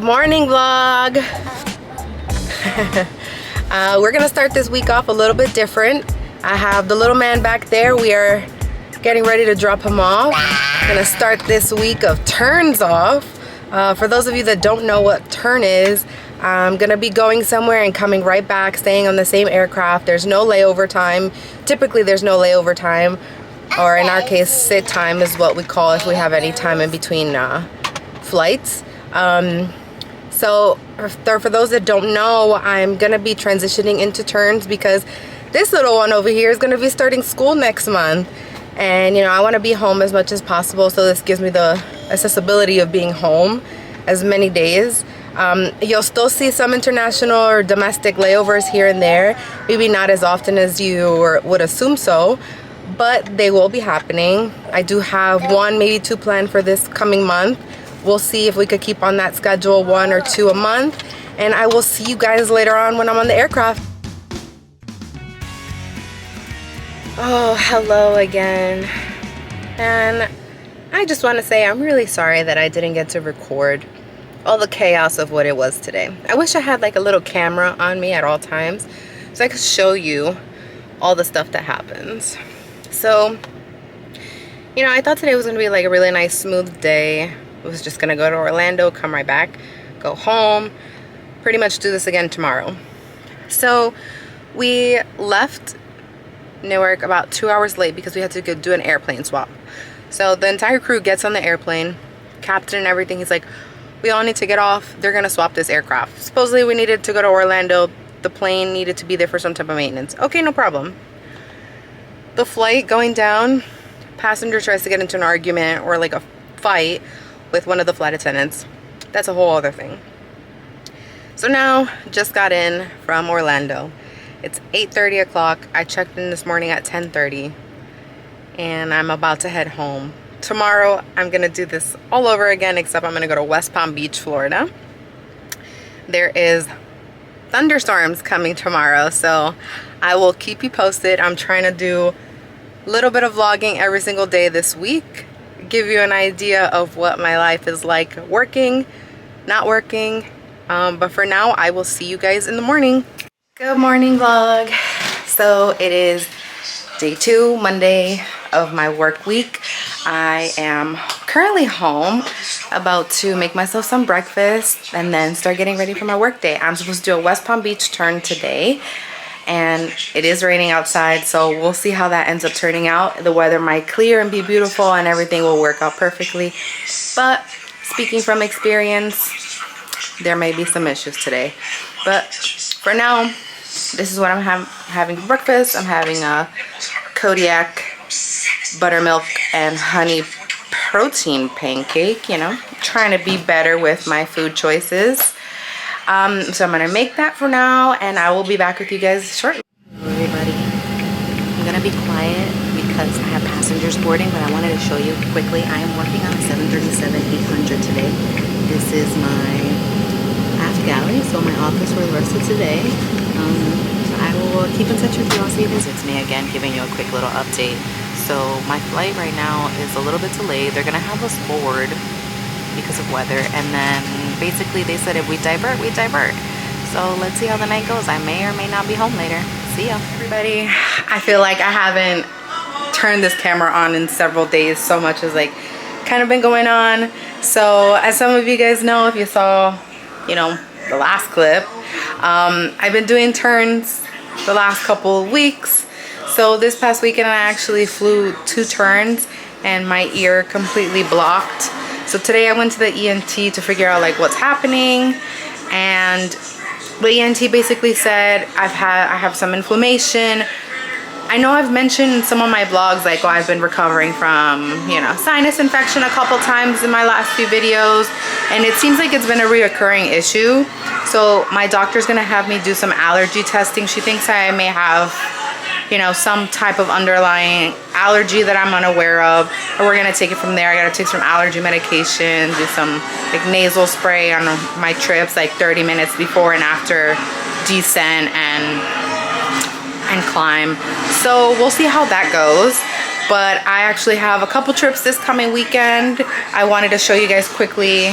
Good morning, vlog. We're gonna start this week off a little bit different. I have the little man back there. We are getting ready to drop him off. Gonna start this week of turns off. For those of you that don't know what turn is, I'm gonna be going somewhere and coming right back, staying on the same aircraft. There's no layover time. Typically there's no layover time, or in our case sit time is what we call if we have any time in between flights. So for those that don't know, I'm gonna be transitioning into turns because this little one over here is gonna be starting school next month. And you know, I want to be home as much as possible, so this gives me the accessibility of being home as many days. You'll still see some international or domestic layovers here and there, maybe not as often as you would assume so, but they will be happening. I do have one, maybe two planned for this coming month. We'll see if we could keep on that schedule, 1 or 2 a month, and I will see you guys later on when I'm on the aircraft. Oh, hello again. And I just want to say I'm really sorry that I didn't get to record all the chaos of what it was today. I wish I had like a little camera on me at all times so I could show you all the stuff that happens. So, you know, I thought today was going to be like a really nice, smooth day. I was just going to go to Orlando, come right back, go home, pretty much do this again tomorrow. So we left Newark about 2 hours late because we had to go do an airplane swap. So the entire crew gets on the airplane, captain and everything. He's like, we all need to get off. They're gonna swap this aircraft. Supposedly we needed to go to Orlando. The plane needed to be there for some type of maintenance. Okay, no problem. The flight going down, passenger tries to get into an argument or like a fight with one of the flight attendants. That's a whole other thing. So now, just got in from Orlando. It's 8:30 o'clock. I checked in this morning at 10:30 and I'm about to head home. Tomorrow I'm gonna do this all over again, except I'm gonna go to West Palm Beach, Florida. There is thunderstorms coming tomorrow, so I will keep you posted. I'm trying to do a little bit of vlogging every single day this week, give you an idea of what my life is like working, not working. But for now, I will see you guys in the morning. Good morning, vlog. So it is day 2, Monday of my work week. I am currently home, about to make myself some breakfast and then start getting ready for my work day. I'm supposed to do a West Palm Beach turn today, and it is raining outside, so we'll see how that ends up turning out. The weather might clear and be beautiful and everything will work out perfectly, but speaking from experience, there may be some issues today. But for now, this is what I'm having for breakfast. I'm having a Kodiak buttermilk and honey protein pancake, you know, trying to be better with my food choices. So I'm gonna make that for now, and I will be back with you guys shortly. Hello everybody. I'm gonna be quiet because I have passengers boarding, but I wanted to show you quickly. I am working on a 737-800 today. This is my aft galley, so my office for the rest of today. I will keep in touch with you. I'll see you guys. It's me again, giving you a quick little update. So my flight right now is a little bit delayed. They're gonna have us forward because of weather, and then basically they said if we divert, we divert. So let's see how the night goes. I may or may not be home later. See ya. Everybody, I feel like I haven't turned this camera on in several days. So much has like kind of been going on. So as some of you guys know, if you saw, you know, the last clip, I've been doing turns the last couple of weeks. So this past weekend I actually flew 2 turns and my ear completely blocked. So today I went to the ENT to figure out like what's happening, and the ENT basically said I have some inflammation. I know I've mentioned in some of my vlogs like, oh, I've been recovering from, you know, sinus infection a couple times in my last few videos, and it seems like it's been a reoccurring issue. So my doctor's gonna have me do some allergy testing. She thinks I may have, you know, some type of underlying allergy that I'm unaware of, and we're gonna take it from there. I gotta take some allergy medication, do some like nasal spray on my trips like 30 minutes before and after descent and climb. So we'll see how that goes. But I actually have a couple trips this coming weekend. I wanted to show you guys quickly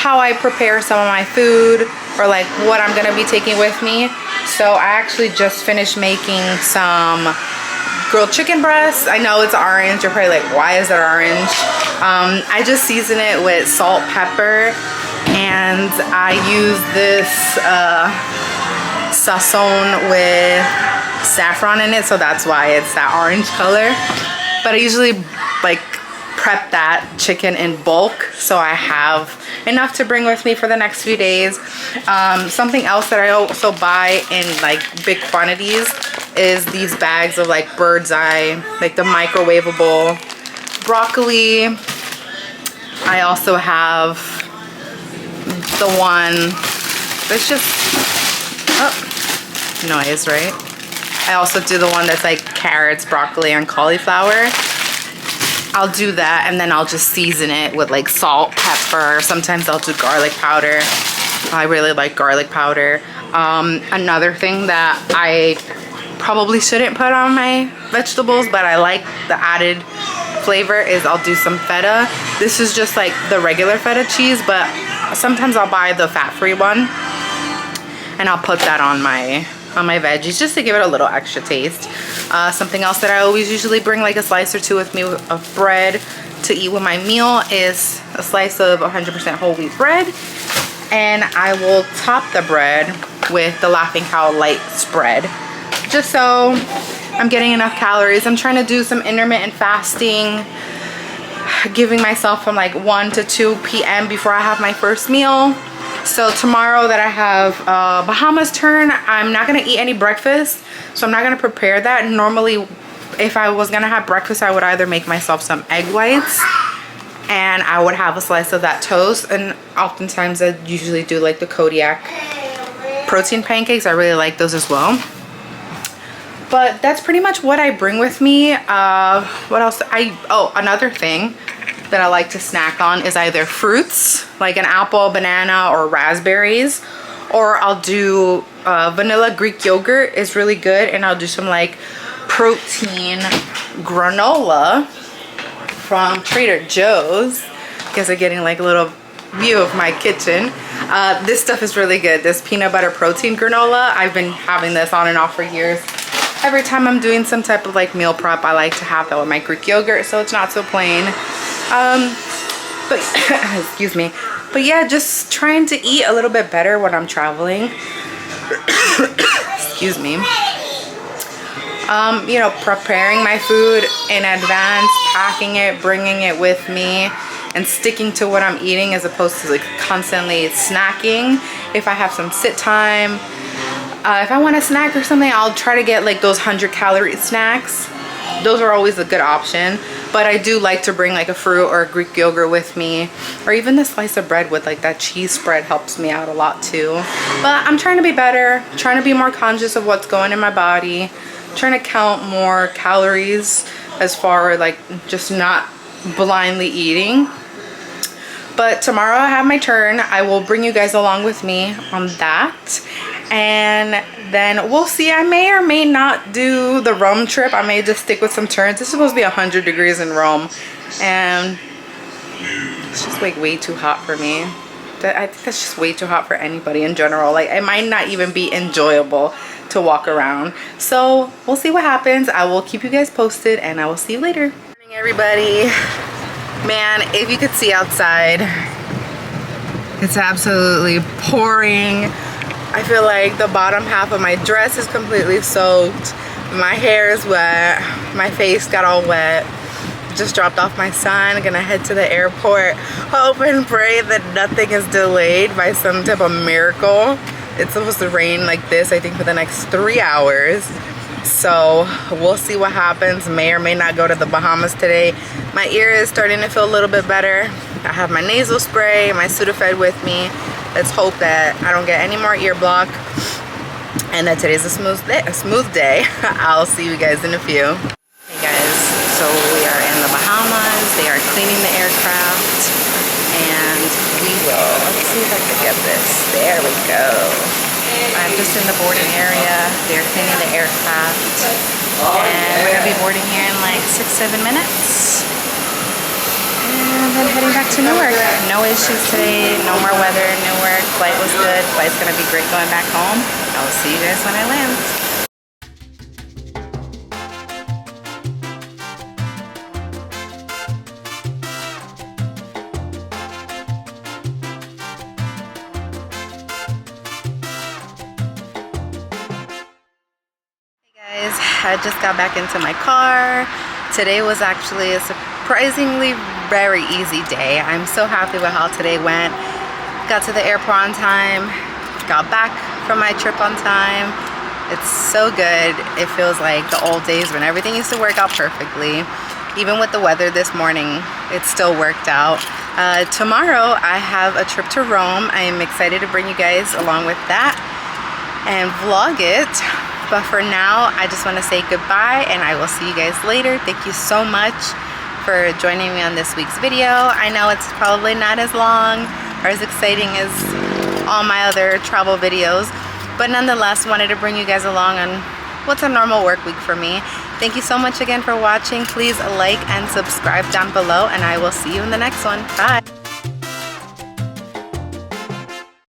how I prepare some of my food, or like what I'm gonna be taking with me. So I actually just finished making some grilled chicken breasts. I know it's orange. You're probably like, why is it orange? I just season it with salt, pepper, and I use this sazon with saffron in it, so that's why it's that orange color. But I usually like prep that chicken in bulk, so I have enough to bring with me for the next few days. Something else that I also buy in like big quantities is these bags of like bird's eye, like the microwavable broccoli. I also have the one that's just noise, right? I also do the one that's like carrots, broccoli, and cauliflower. I'll do that, and then I'll just season it with like salt, pepper. Sometimes I'll do garlic powder. I really like garlic powder. Another thing that I probably shouldn't put on my vegetables, but I like the added flavor, is I'll do some feta. This is just like the regular feta cheese, but sometimes I'll buy the fat-free one, and I'll put that on my veggies just to give it a little extra taste. Something else that I always usually bring like a slice or two with me of bread to eat with my meal is a slice of 100% whole wheat bread, and I will top the bread with the Laughing Cow light spread, just so I'm getting enough calories. I'm trying to do some intermittent fasting, giving myself from like 1 to 2 p.m. before I have my first meal. So tomorrow that I have Bahamas turn, I'm not gonna eat any breakfast, so I'm not gonna prepare that. Normally, if I was gonna have breakfast, I would either make myself some egg whites, and I would have a slice of that toast, and oftentimes I usually do like the Kodiak protein pancakes. I really like those as well. But that's pretty much what I bring with me. What else? Another thing that I like to snack on is either fruits, like an apple, banana, or raspberries, or I'll do vanilla Greek yogurt is really good, and I'll do some like protein granola from Trader Joe's. You guys are getting like a little view of my kitchen. This stuff is really good. This peanut butter protein granola, I've been having this on and off for years. Every time I'm doing some type of like meal prep, I like to have that with my Greek yogurt, so it's not so plain. But excuse me. But yeah, just trying to eat a little bit better when I'm traveling. Excuse me. You know, preparing my food in advance, packing it, bringing it with me, and sticking to what I'm eating as opposed to like constantly snacking. If I have some sit time, if I want a snack or something, I'll try to get like those 100-calorie snacks. Those are always a good option. But I do like to bring like a fruit or a Greek yogurt with me, or even the slice of bread with like that cheese spread helps me out a lot too. But I'm trying to be better, trying to be more conscious of what's going in my body, trying to count more calories as far as like just not blindly eating. But tomorrow I have my turn. I will bring you guys along with me on that. And then we'll see. I may or may not do the Rome trip. I may just stick with some turns. It's supposed to be 100 degrees in Rome, and it's just like way too hot for me. I think that's just way too hot for anybody in general. Like, it might not even be enjoyable to walk around. So we'll see what happens. I will keep you guys posted, and I will see you later. Good morning, everybody. Man, if you could see outside, it's absolutely pouring. I feel like the bottom half of my dress is completely soaked. My hair is wet. My face got all wet. Just dropped off my son. Gonna head to the airport. Hope and pray that nothing is delayed by some type of miracle. It's supposed to rain like this, I think, for the next 3 hours. So we'll see what happens. May or may not go to the Bahamas today. My ear is starting to feel a little bit better. I have my nasal spray, my Sudafed with me. Let's hope that I don't get any more ear block and that today's a smooth day. I'll see you guys in a few. Hey guys, so we are in the Bahamas. They are cleaning the aircraft, and we will, let's see if I can get this. There we go. I'm just in the boarding area. They're cleaning the aircraft, and we're gonna be boarding here in like 6-7 minutes. And then heading back to Newark. No issues today, no more weather in Newark. Flight was good. Flight's gonna be great going back home. I will see you guys when I land. Guys, I just got back into my car. Today was actually a surprisingly very easy day. I'm so happy with how today went. Got to the airport on time, got back from my trip on time. It's so good. It feels like the old days when everything used to work out perfectly. Even with the weather this morning, it still worked out. Tomorrow I have a trip to Rome. I am excited to bring you guys along with that and vlog it. But for now, I just want to say goodbye and I will see you guys later. Thank you so much for joining me on this week's video. I know it's probably not as long or as exciting as all my other travel videos, but nonetheless, wanted to bring you guys along on what's a normal work week for me. Thank you so much again for watching. Please like and subscribe down below and I will see you in the next one. Bye.